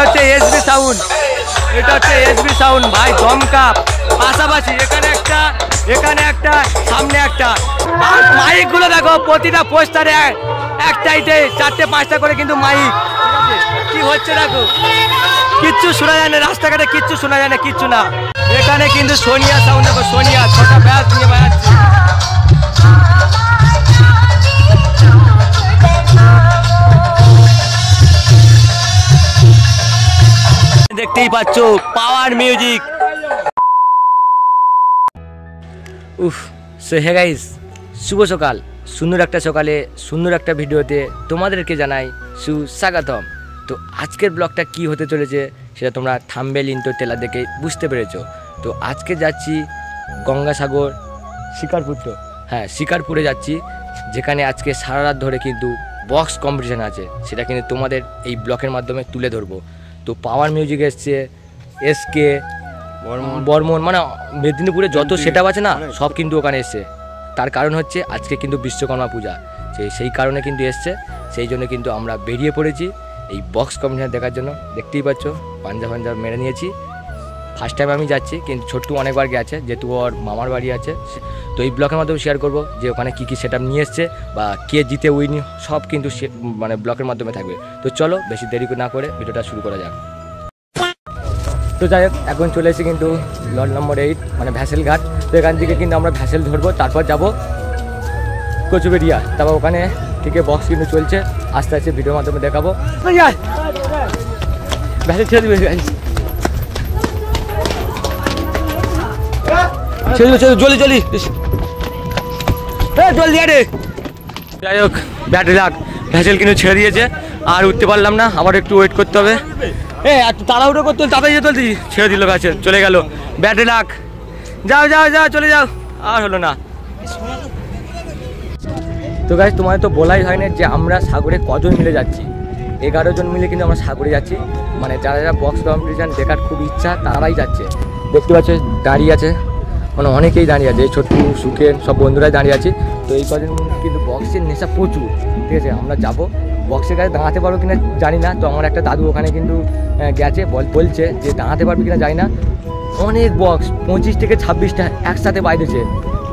হচ্ছে SB sound, এটা হচ্ছে এসবি সাউন্ড ভাই, দমকা। পাশাপাশি এখানে একটা সামনে একটা। আর মাইক গুলো দেখো, প্রতিটা পোস্টারে একটাইতে 4-5টা করে কিন্তু মাইক। কি হচ্ছে দেখো, কিচ্ছু শোনা যায় না রাস্তাঘাটে, কিচ্ছু শোনা যায় না, কিচ্ছু না। এখানে কিন্তু সোনিয়া সাউন্ড দেখো, সোনিয়া 6টা ব্যাস নিয়ে বাজাচ্ছে। দেখতেই পাচ্ছ পাওয়ার মিউজিক। উফ, সো হে গাইস, শুভ সকাল। সুন্দর একটা সকালে সুন্দর একটা ভিডিওতে তোমাদেরকে জানাই সুস্বাগতম। তো আজকের ব্লগটা কি হতে চলেছে সেটা তোমরা থাম্বনেল ইন্ট্রো ট্রেলার দেখে বুঝতে পেরেছো। তো আজকে যাচ্ছি গঙ্গাসাগর শিকারপুর। তো হ্যাঁ, শিকারপুরে যাচ্ছি, যেখানে আজকে সারা রাত ধরে কিন্তু বক্স কম্পিটিশান আছে, সেটা কিন্তু তোমাদের এই ব্লগের মাধ্যমে তুলে ধরবো। তো পাওয়ার মিউজিক এসছে, এসকে বর্মন, মানে মেদিনীপুরে যত সেটআপ আছে না সব কিন্তু ওখানে এসছে। তার কারণ হচ্ছে আজকে কিন্তু বিশ্বকর্মা পূজা, সেই কারণে কিন্তু এসছে। সেই জন্য কিন্তু আমরা বেরিয়ে পড়েছি এই বক্স কম্পিটিশন দেখার জন্য। দেখতেই পাচ্ছ পাঞ্জাব মেরে নিয়েছি। ফার্স্ট টাইম আমি যাচ্ছি, কিন্তু ছোট্টু অনেকবার গেছে, যেহেতু ওর মামার বাড়ি আছে। তো এই ব্লগের মাধ্যমে শেয়ার করবো যে ওখানে কী সেটআপ নিয়ে এসছে বা কে জিতে উইনি, সব কিন্তু মানে ব্লগের মাধ্যমে থাকবে। তো চলো বেশি দেরি না করে ভিডিওটা শুরু করা যাক। তো যাই হোক, এখন চলে এসেছি কিন্তু লট নম্বর 8 মানে ভ্যাসেল ঘাট। তো এখান থেকে কিন্তু আমরা ভ্যাসেল ধরবো, তারপর যাব কচুবেড়িয়া। তারপর ওখানে থেকে বক্স কিন্তু চলছে, আস্তে আস্তে ভিডিওর মাধ্যমে দেখাবো। ভ্যাসেল ছেড়ে দিবে, জলদি জলদি আরে। যাই হোক, ব্যাটারি লাগ, ভ্যাসেল কিন্তু ছেড়ে দিয়েছে, আর উঠতে পারলাম না, আবার একটু ওয়েট করতে হবে। একটু তাড়াহুড়ো করতে হলে তাড়াতাড়ি যেতে ছেড়ে দিল, ভ্যাসেল চলে গেল। ব্যাটারি লাগ, যাও চলে যাও, আর হলো না। তো গাইস, তোমাদের তো বলাই হয় না যে আমরা সাগরে কজন মিলে যাচ্ছি। 11 জন মিলে কিন্তু আমরা সাগরে যাচ্ছি। মানে যারা বক্স কম্পিটিশান দেখার খুব ইচ্ছা তারাই যাচ্ছে। দেখতে পাচ্ছ দাঁড়িয়ে আছে, মানে অনেকেই দাঁড়িয়ে আছে, ছোট্টু সুখেন সব বন্ধুরাই দাঁড়িয়ে আছে। তো এই কদিন কিন্তু বক্সের নেশা প্রচুর, ঠিক আছে। আমরা যাবো, বক্সের কাছে দাঁড়াতে পারবো কিনা জানি না। তো আমার একটা দাদু ওখানে কিন্তু গেছে, বলছে যে দাঁড়াতে পারবি কিনা জানি না। অনেক বক্স 25 থেকে 26টা একসাথে বাইরেছে।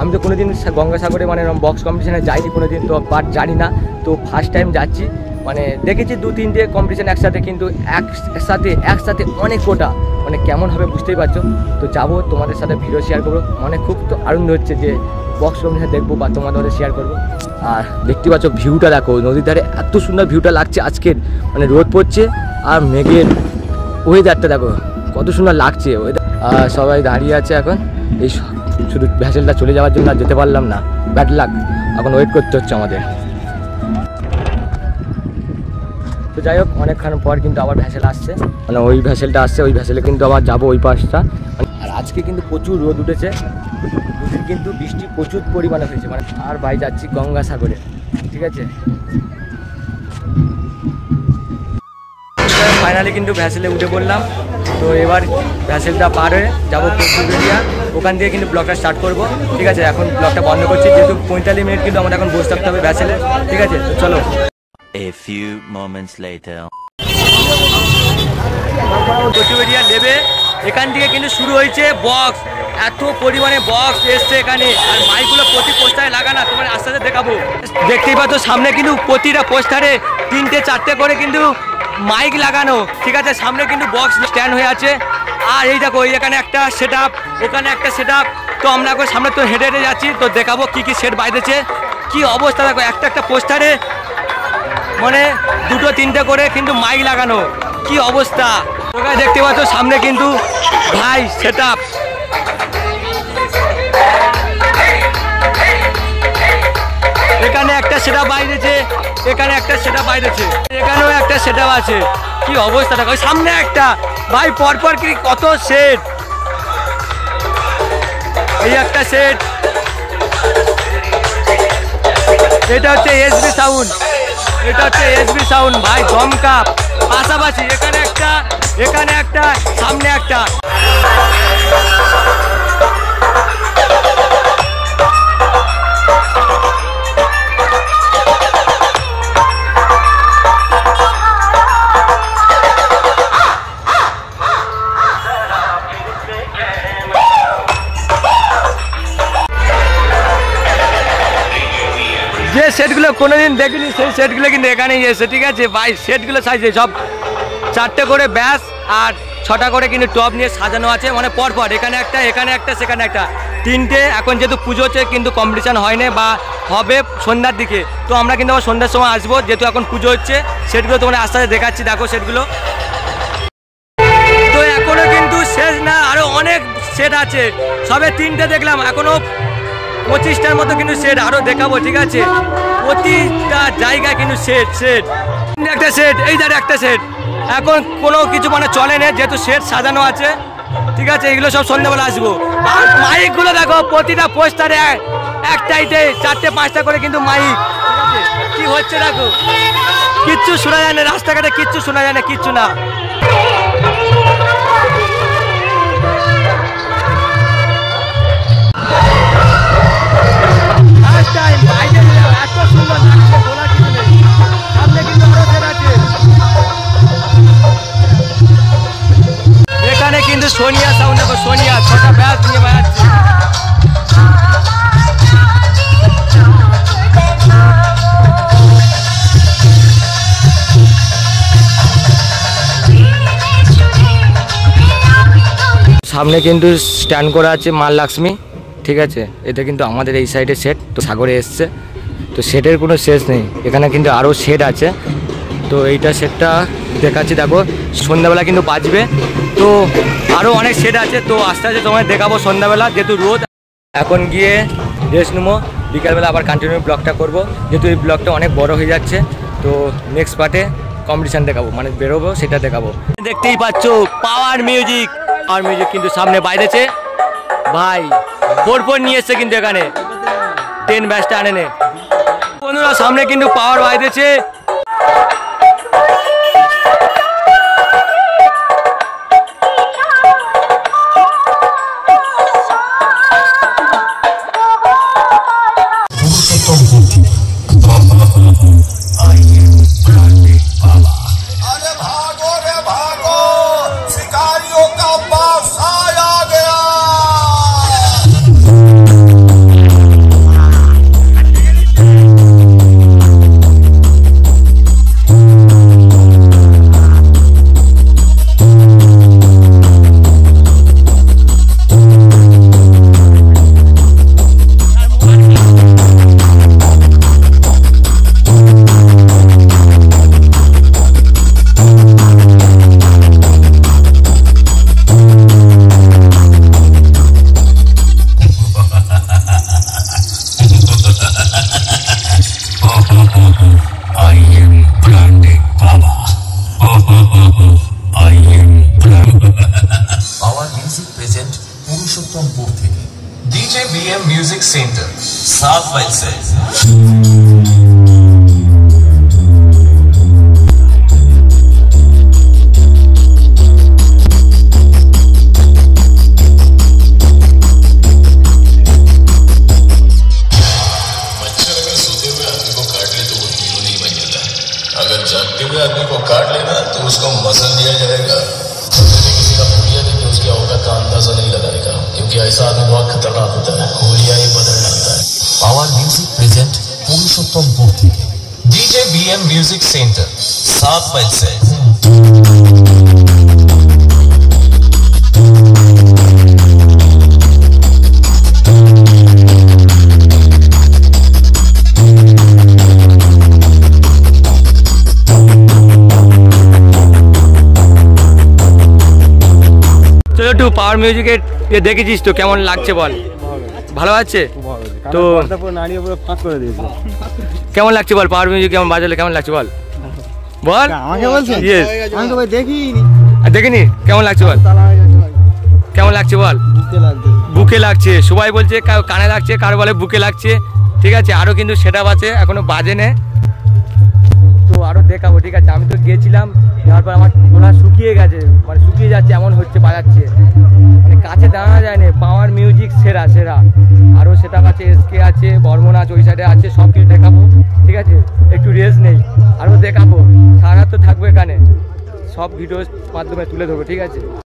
আমি তো কোনোদিন গঙ্গাসাগরে মানে বক্স কম্পিটিশানে যাইনি কোনোদিন, তো বাট জানি না। তো ফার্স্ট টাইম যাচ্ছি, মানে দেখেছি 2-3টে কম্পিটিশান একসাথে, কিন্তু একসাথে অনেক কোটা, মানে কেমন হবে বুঝতেই পারছো। তো যাবো, তোমাদের সাথে ভিডিও শেয়ার করবো। মানে খুব তো আনন্দ হচ্ছে যে বক্স কম্পিটিশান দেখবো বা তোমাদের মধ্যে শেয়ার করবো। আর দেখতে পাচ্ছ ভিউটা দেখো, নদীর ধারে এত সুন্দর ভিউটা লাগছে আজকের, মানে রোদ পড়ছে আর মেঘের ওয়েদারটা দেখো কত সুন্দর লাগছে। আর সবাই দাঁড়িয়ে আছে এখন, এই শুধু ভ্যাসেলটা চলে যাওয়ার জন্য আর যেতে পারলাম না, ব্যাড লাক। এখন ওয়েট করতে হচ্ছে আমাদের। তো যাই হোক, অনেকক্ষণ পর কিন্তু আবার ভ্যাসেল আসছে, মানে ওই ভ্যাসেলটা আসছে, ওই ভ্যাসেলে কিন্তু আবার যাবো ওই পাশটা। আর আজকে কিন্তু প্রচুর রোদ উঠেছে, কিন্তু বৃষ্টি প্রচুর পরিমাণে হয়েছে, মানে। আর ভাই যাচ্ছি গঙ্গাসাগরে, ঠিক আছে। ফাইনালি কিন্তু ভ্যাসেলে উঠে পড়লাম। তো এবার ভ্যাসেলটা পার হয়ে যাবো কচুবেড়িয়া, ওখান থেকে কিন্তু ব্লগটা স্টার্ট করবো, ঠিক আছে। এখন ব্লগটা বন্ধ করছি, যেহেতু 45 মিনিট কিন্তু আমাদের এখন বসে থাকতে হবে ভ্যাসেলে, ঠিক আছে। তো চলো। A few moments later. Kachuberia নেবে, এখান থেকে কিন্তু শুরু হয়েছে বক্স। এত পরিমাণে বক্স এসছে এখানে, আর মাইকগুলো প্রতি পোস্টারে লাগানো, তোমার আস্তে আস্তে দেখাবো। দেখতেই পাচ্ছ সামনে কিন্তু প্রতিটা পোস্টারে 3-4টে করে কিন্তু মাইক লাগানো, ঠিক আছে। সামনে কিন্তু বক্স স্ট্যান্ড হয়ে আছে। আর এই দেখো, এখানে একটা সেটআপ, ওখানে একটা সেটআপ। তো আমরা এখন সামনে তো হেঁটে যাচ্ছি, তো দেখাবো কি সেট বাইরেছে, কি অবস্থা দেখো। একটা পোস্টারে মানে 2-3টে করে কিন্তু মাইক লাগানো, কি অবস্থা। তোমরা দেখতে পাচ্ছ সামনে কিন্তু ভাই সেটআপ। এখানে একটা সেটআপ বাইরেছে, এখানে একটা সেটআপ বাইরেছে, এখানেও একটা সেটআপ আছে। কি অবস্থা দেখো, সামনে একটা ভাই, পরপর কি কত সেট। এই একটা সেট, এটা হচ্ছে এসবি সাউন্ড, এটা হচ্ছে এসবি সাউন্ড ভাই, দমকা। পাশাপাশি এখানে একটা সামনে একটা। যে সেটগুলো কোনোদিন দেখিনি সেই সেটগুলো কিন্তু এখানেই এসে, ঠিক আছে ভাই। সেটগুলো সাইজে সব 4টে করে ব্যাস আর 6টা করে কিন্তু টপ নিয়ে সাজানো আছে, মানে পরপর এখানে একটা, এখানে একটা, সেখানে একটা, 3টে। এখন যেহেতু পুজো হচ্ছে কিন্তু কম্পিটিশান হয় না বা হবে সন্ধ্যার দিকে, তো আমরা কিন্তু আবার সন্ধ্যার সময় আসবো, যেহেতু এখন পুজো হচ্ছে। সেটগুলো তোমরা আস্তে আস্তে দেখাচ্ছি, দেখো সেটগুলো। তো এখনও কিন্তু শেষ না, আরও অনেক সেট আছে। সবে 3টে দেখলাম, এখনও 25টার মতো কিন্তু সেট আরও দেখাবো, ঠিক আছে। প্রতিটা জায়গায় কিন্তু সেট একটা সেট, এই যার একটা সেট। এখন কোনো কিছু মানে চলে না, যেহেতু সেট সাজানো আছে, ঠিক আছে। এগুলো সব সন্ধ্যাবেলা আসবো। আর মাইকগুলো দেখো, প্রতিটা পোস্টারে একটাইতে 4টে 5টা করে কিন্তু মাইক, ঠিক আছে। কি হচ্ছে দেখো, কিচ্ছু শোনা যায় না রাস্তাঘাটে, কিচ্ছু শোনা যায় না, কিচ্ছু না। এত সুন্দর লাগছে, বলার কিছু নেই। সামনে কিন্তু আরো সেট আছে। এখানে কিন্তু সোনিয়া সাউন্ড দেখো, সোনিয়া 6টা ব্যাস নিয়ে বাজাচ্ছে। সামনে কিন্তু স্ট্যান্ড করা আছে মা লক্ষ্মী, ঠিক আছে। এটা কিন্তু আমাদের এই সাইডে সেট, তো সাগরে এসছে, তো সেটের কোনো শেষ নেই। এখানে কিন্তু আরও সেট আছে, তো এইটা সেটটা দেখাচ্ছি দেখো। সন্ধ্যাবেলা কিন্তু বাজবে, তো আরও অনেক সেট আছে, তো আস্তে আস্তে তোমায় দেখাবো সন্ধ্যাবেলা, যেহেতু রোদ। এখন গিয়ে রেস্ট নেবো, বিকালবেলা আবার কন্টিনিউ ব্লগটা করব, যেহেতু এই ব্লগটা অনেক বড় হয়ে যাচ্ছে। তো নেক্সট পার্টে কম্পিটিশান দেখাবো, মানে বেরোবো, সেটা দেখাবো। দেখতেই পাচ্ছ পাওয়ার মিউজিক, আর মিউজিক কিন্তু সামনে বাইরেছে ভাই, ভোর নিয়ে এসছে কিন্তু এখানে 10 ব্যাচটা আনে নে বন্ধুরা। সামনে কিন্তু পাওয়ার বাইরেছে। DJ BM Music Center, 7 by 6। अगर जागते हुए आदमी को काट लेना तो उसको मसल दिया जाएगा। किसी का हुलिया देखे उसकी औकात का अंदाजा नहीं लगाएगा, क्योंकि ऐसा आदमी बहुत खतरनाक होता है, हुलिया ही बदल डालता है। पावर म्यूजिक प्रेजेंट पुरुषोत्तमपुर থেকে DJ BM Music Center, 7 by 6। একটু পাওয়ার মিউজিকের দেখেছিস তো, কেমন লাগছে বল? ভালো আছে তো? কেমন লাগছে বল পাওয়ার মিউজিক, কেমন বাজালে কেমন লাগছে বল? বল আমাকে বলছিস? ইয়েস, আমি তো ভাই দেখিনি। দেখিনি, কেমন লাগছে বল? কেমন লাগছে বল? বুকে লাগছে, সবাই বলছে কানে লাগছে, কারো বলে বুকে লাগছে, ঠিক আছে। আরও কিন্তু সেটআপ আছে, এখনো বাজে নে, তো আরও দেখাবো, ঠিক আছে। আমি তো গিয়েছিলাম, তারপর আমার গলা শুকিয়ে গেছে, মানে শুকিয়ে যাচ্ছে এমন হচ্ছে, বাজাচ্ছে, মানে কাছে দাঁড়ানো যায় না। পাওয়ার মিউজিক সেরা সেরা। আরও সেটআপ আছে, এসকে আছে, বর্মন আছে, ওই সাইডে আছে, সব কিছু দেখাবো, ঠিক আছে। একটু রেস্ট নেই, আরও দেখাবো, সারা তো থাকবো এখানে, সব ভিডিওর মাধ্যমে তুলে ধরবো, ঠিক আছে।